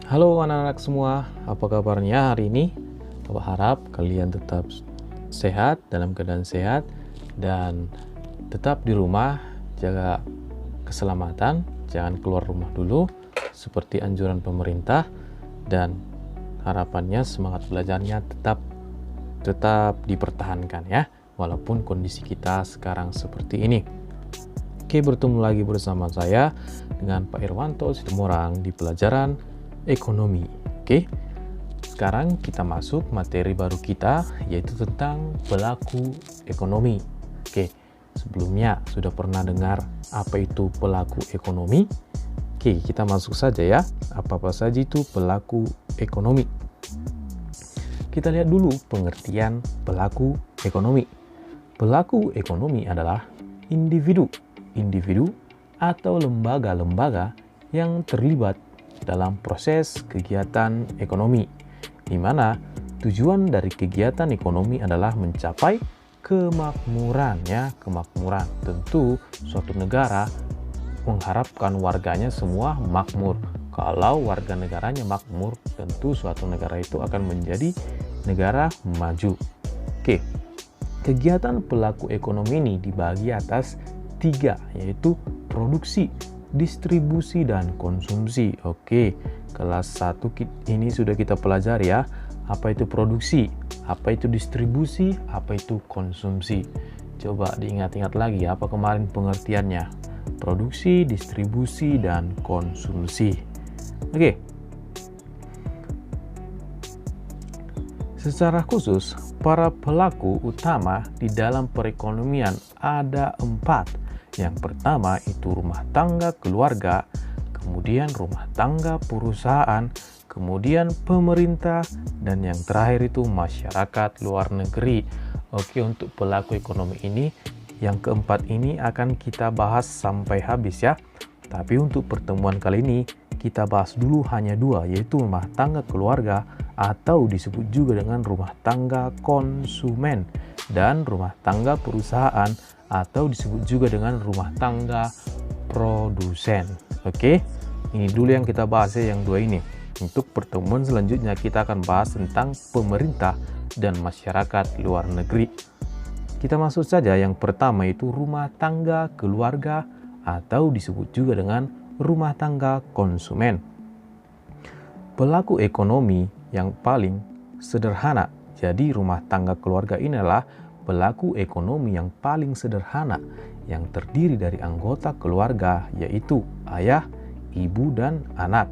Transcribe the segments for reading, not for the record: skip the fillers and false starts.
Halo anak-anak semua, apa kabarnya hari ini? Aku harap kalian tetap sehat, dalam keadaan sehat, dan tetap di rumah, jaga keselamatan, jangan keluar rumah dulu, seperti anjuran pemerintah, dan harapannya semangat belajarnya tetap dipertahankan ya, walaupun kondisi kita sekarang seperti ini. Oke, bertemu lagi bersama saya dengan Pak Irwanto Situmorang di pelajaran ekonomi. Oke, sekarang kita masuk materi baru kita, yaitu tentang pelaku ekonomi. Oke, sebelumnya sudah pernah dengar apa itu pelaku ekonomi? Oke, kita masuk saja ya. Apa-apa saja itu pelaku ekonomi? Kita lihat dulu pengertian pelaku ekonomi. Pelaku ekonomi adalah individu atau lembaga-lembaga yang terlibat dalam proses kegiatan ekonomi, di mana tujuan dari kegiatan ekonomi adalah mencapai kemakmuran ya, kemakmuran. Tentu suatu negara mengharapkan warganya semua makmur. Kalau warga negaranya makmur, tentu suatu negara itu akan menjadi negara maju. Oke, kegiatan pelaku ekonomi ini dibagi atas 3, yaitu produksi, distribusi, dan konsumsi. Oke, kelas 1 ini sudah kita pelajari ya. Apa itu produksi, apa itu distribusi, apa itu konsumsi. Coba diingat-ingat lagi apa kemarin pengertiannya. Produksi, distribusi, dan konsumsi. Oke. Secara khusus, para pelaku utama di dalam perekonomian ada 4. Yang pertama itu rumah tangga keluarga, kemudian rumah tangga perusahaan, kemudian pemerintah, dan yang terakhir itu masyarakat luar negeri. Oke, untuk pelaku ekonomi ini, yang keempat ini akan kita bahas sampai habis ya. Tapi untuk pertemuan kali ini, kita bahas dulu hanya 2, yaitu rumah tangga keluarga atau disebut juga dengan rumah tangga konsumen, dan rumah tangga perusahaan atau disebut juga dengan rumah tangga produsen. Oke, ini dulu yang kita bahas ya, yang 2 ini. Untuk pertemuan selanjutnya kita akan bahas tentang pemerintah dan masyarakat luar negeri. Kita masuk saja, yang pertama itu rumah tangga keluarga atau disebut juga dengan rumah tangga konsumen. Pelaku ekonomi yang paling sederhana, jadi rumah tangga keluarga inilah pelaku ekonomi yang paling sederhana yang terdiri dari anggota keluarga, yaitu ayah, ibu, dan anak.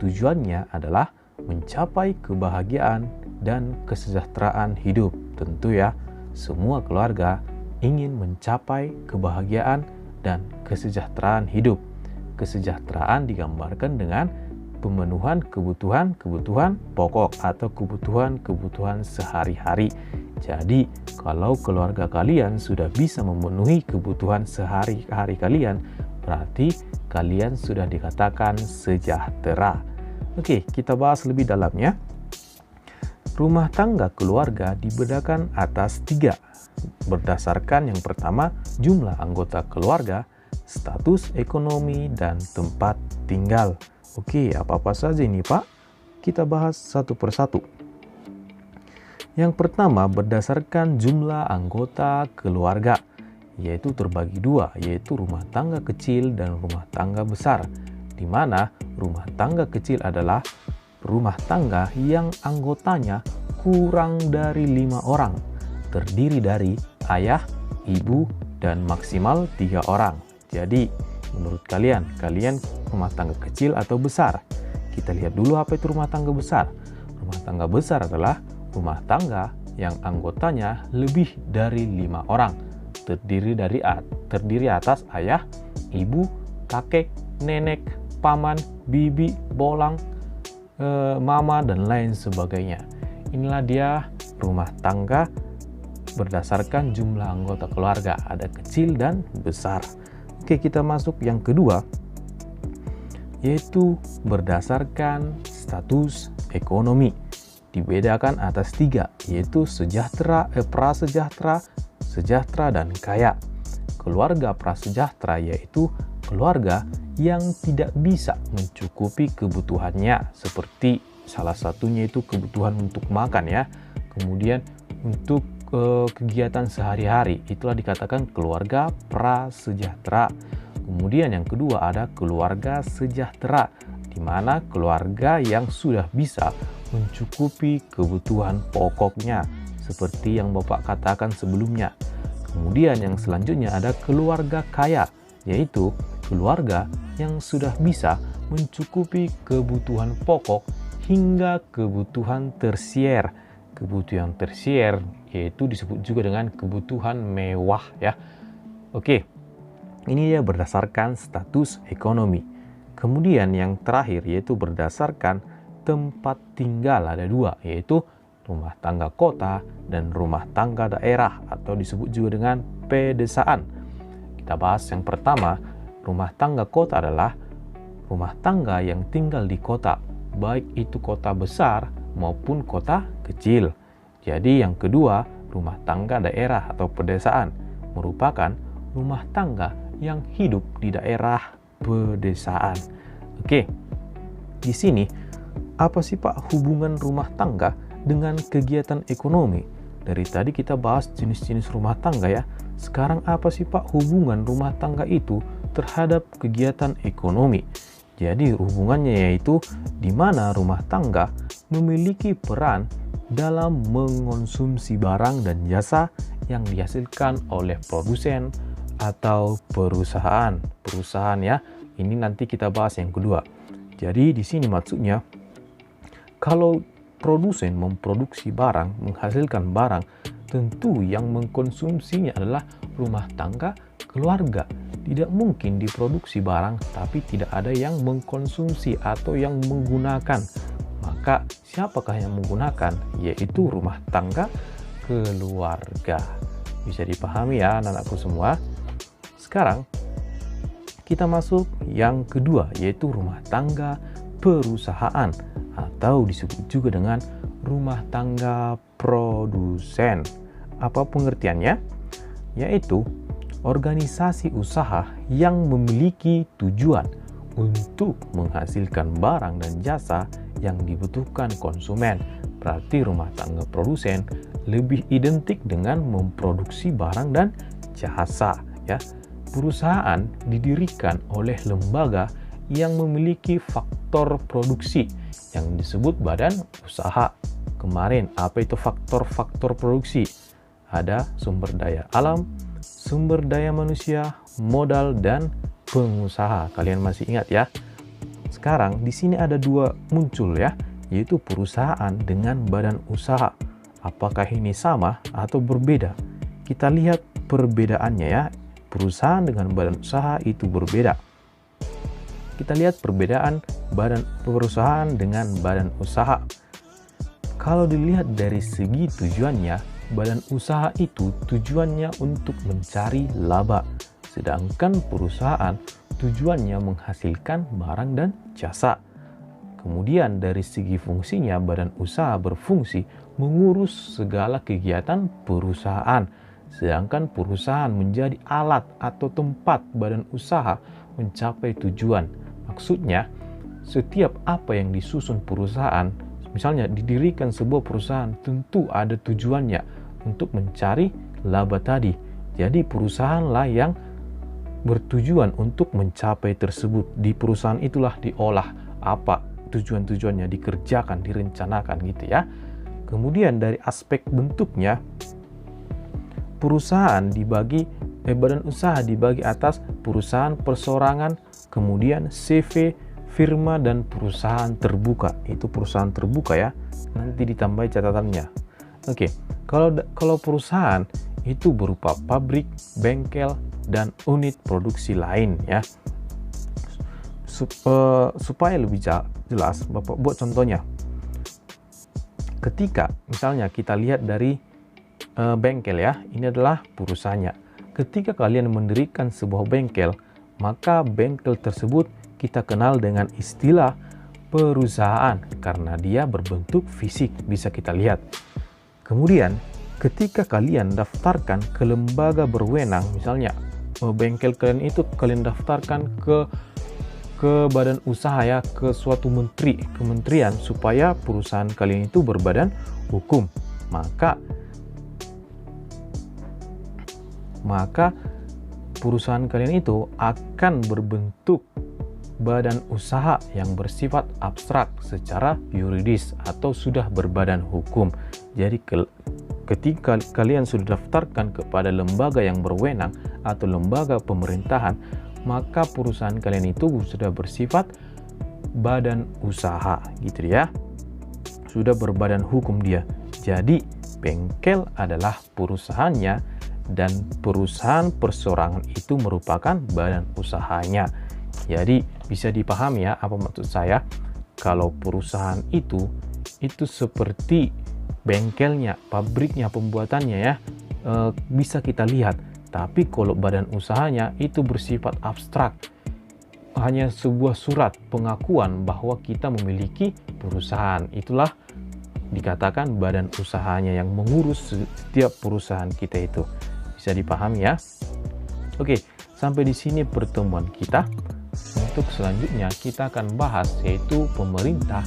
Tujuannya adalah mencapai kebahagiaan dan kesejahteraan hidup. Tentu ya, semua keluarga ingin mencapai kebahagiaan dan kesejahteraan hidup. Kesejahteraan digambarkan dengan pemenuhan kebutuhan pokok atau kebutuhan sehari-hari. Jadi, kalau keluarga kalian sudah bisa memenuhi kebutuhan sehari-hari kalian, berarti kalian sudah dikatakan sejahtera. Oke, kita bahas lebih dalamnya. Rumah tangga keluarga dibedakan atas 3, berdasarkan yang pertama jumlah anggota keluarga, status ekonomi, dan tempat tinggal. Oke, apa-apa saja ini Pak? Kita bahas satu persatu. Yang pertama berdasarkan jumlah anggota keluarga, yaitu terbagi 2, yaitu rumah tangga kecil dan rumah tangga besar, di mana rumah tangga kecil adalah rumah tangga yang anggotanya kurang dari 5 orang, terdiri dari ayah, ibu, dan maksimal 3 orang. Jadi, menurut kalian rumah tangga kecil atau besar? Kita lihat dulu apa itu rumah tangga besar. Rumah tangga besar adalah rumah tangga yang anggotanya lebih dari 5 orang, terdiri atas ayah, ibu, kakek, nenek, paman, bibi, bolang, mama, dan lain sebagainya. Inilah dia rumah tangga berdasarkan jumlah anggota keluarga, ada kecil dan besar. Oke, kita masuk yang kedua, yaitu berdasarkan status ekonomi. Dibedakan atas 3, yaitu sejahtera, prasejahtera, sejahtera, dan kaya. Keluarga prasejahtera yaitu keluarga yang tidak bisa mencukupi kebutuhannya, seperti salah satunya itu kebutuhan untuk makan ya. Kemudian untuk kegiatan sehari-hari, itulah dikatakan keluarga prasejahtera. Kemudian yang kedua ada keluarga sejahtera, di mana keluarga yang sudah bisa mencukupi kebutuhan pokoknya, seperti yang Bapak katakan sebelumnya. Kemudian yang selanjutnya ada keluarga kaya, yaitu keluarga yang sudah bisa mencukupi kebutuhan pokok hingga kebutuhan tersier. Kebutuhan tersier yaitu disebut juga dengan kebutuhan mewah ya. Oke, ini dia berdasarkan status ekonomi. Kemudian yang terakhir yaitu berdasarkan tempat tinggal, ada dua, yaitu rumah tangga kota dan rumah tangga daerah atau disebut juga dengan pedesaan. Kita bahas yang pertama, rumah tangga kota adalah rumah tangga yang tinggal di kota, baik itu kota besar maupun kota kecil. Jadi yang kedua, rumah tangga daerah atau pedesaan merupakan rumah tangga yang hidup di daerah pedesaan. Oke, di sini apa sih Pak hubungan rumah tangga dengan kegiatan ekonomi? Dari tadi kita bahas jenis-jenis rumah tangga ya. Sekarang apa sih Pak hubungan rumah tangga itu terhadap kegiatan ekonomi? Jadi hubungannya yaitu di mana rumah tangga memiliki peran dalam mengonsumsi barang dan jasa yang dihasilkan oleh produsen atau perusahaan. Perusahaan ya. Ini nanti kita bahas yang kedua. Jadi di sini maksudnya kalau produsen memproduksi barang, menghasilkan barang, tentu yang mengkonsumsinya adalah rumah tangga keluarga. Tidak mungkin diproduksi barang tapi tidak ada yang mengkonsumsi atau yang menggunakan. Maka siapakah yang menggunakan? Yaitu rumah tangga keluarga. Bisa dipahami ya anak-anakku semua? Sekarang kita masuk yang kedua, yaitu rumah tangga perusahaan atau disebut juga dengan rumah tangga produsen. Apa pengertiannya? Yaitu organisasi usaha yang memiliki tujuan untuk menghasilkan barang dan jasa yang dibutuhkan konsumen. Berarti rumah tangga produsen lebih identik dengan memproduksi barang dan jasa ya. Perusahaan didirikan oleh lembaga yang memiliki faktor produksi yang disebut badan usaha. Kemarin, apa itu faktor-faktor produksi? Ada sumber daya alam, sumber daya manusia, modal, dan pengusaha. Kalian masih ingat ya? Sekarang di sini ada dua muncul ya, yaitu perusahaan dengan badan usaha. Apakah ini sama atau berbeda? Kita lihat perbedaannya ya. Perusahaan dengan badan usaha itu berbeda. Kita lihat perbedaan badan perusahaan dengan badan usaha. Kalau dilihat dari segi tujuannya, badan usaha itu tujuannya untuk mencari laba, sedangkan perusahaan tujuannya menghasilkan barang dan jasa. Kemudian dari segi fungsinya, badan usaha berfungsi mengurus segala kegiatan perusahaan, sedangkan perusahaan menjadi alat atau tempat badan usaha mencapai tujuan. Maksudnya, setiap apa yang disusun perusahaan, misalnya didirikan sebuah perusahaan, tentu ada tujuannya untuk mencari laba tadi. Jadi perusahaanlah yang bertujuan untuk mencapai tersebut. Di perusahaan itulah diolah apa tujuan-tujuannya, dikerjakan, direncanakan gitu ya. Kemudian dari aspek bentuknya, perusahaan dibagi, badan usaha dibagi atas perusahaan perseorangan, kemudian CV, firma, dan perusahaan terbuka. Itu perusahaan terbuka ya, nanti ditambahi catatannya. Oke, kalau perusahaan itu berupa pabrik, bengkel, dan unit produksi lain ya. Supaya lebih jelas, Bapak buat contohnya. Ketika misalnya kita lihat dari bengkel ya, ini adalah perusahaannya. Ketika kalian mendirikan sebuah bengkel, maka bengkel tersebut kita kenal dengan istilah perusahaan karena dia berbentuk fisik, bisa kita lihat. Kemudian ketika kalian daftarkan ke lembaga berwenang, misalnya bengkel kalian itu kalian daftarkan ke ke badan usaha ya, ke suatu kementerian supaya perusahaan kalian itu berbadan hukum. Maka perusahaan kalian itu akan berbentuk badan usaha yang bersifat abstrak secara yuridis atau sudah berbadan hukum. Jadi ketika kalian sudah daftarkan kepada lembaga yang berwenang atau lembaga pemerintahan, maka perusahaan kalian itu sudah bersifat badan usaha gitu ya. Sudah berbadan hukum dia. Jadi bengkel adalah perusahaannya dan perusahaan perseorangan itu merupakan badan usahanya. Jadi bisa dipahami ya apa maksud saya. Kalau perusahaan itu seperti bengkelnya, pabriknya, pembuatannya ya, bisa kita lihat. Tapi kalau badan usahanya itu bersifat abstrak, hanya sebuah surat pengakuan bahwa kita memiliki perusahaan. Itulah dikatakan badan usahanya yang mengurus setiap perusahaan kita itu. Bisa dipahami ya. Oke, sampai di sini pertemuan kita. Untuk selanjutnya kita akan bahas yaitu pemerintah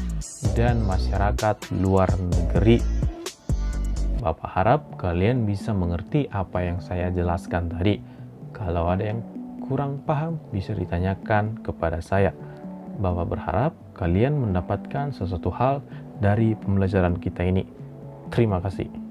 dan masyarakat luar negeri. Bapak harap kalian bisa mengerti apa yang saya jelaskan tadi. Kalau ada yang kurang paham bisa ditanyakan kepada saya. Bapak berharap kalian mendapatkan sesuatu hal dari pembelajaran kita ini. Terima kasih.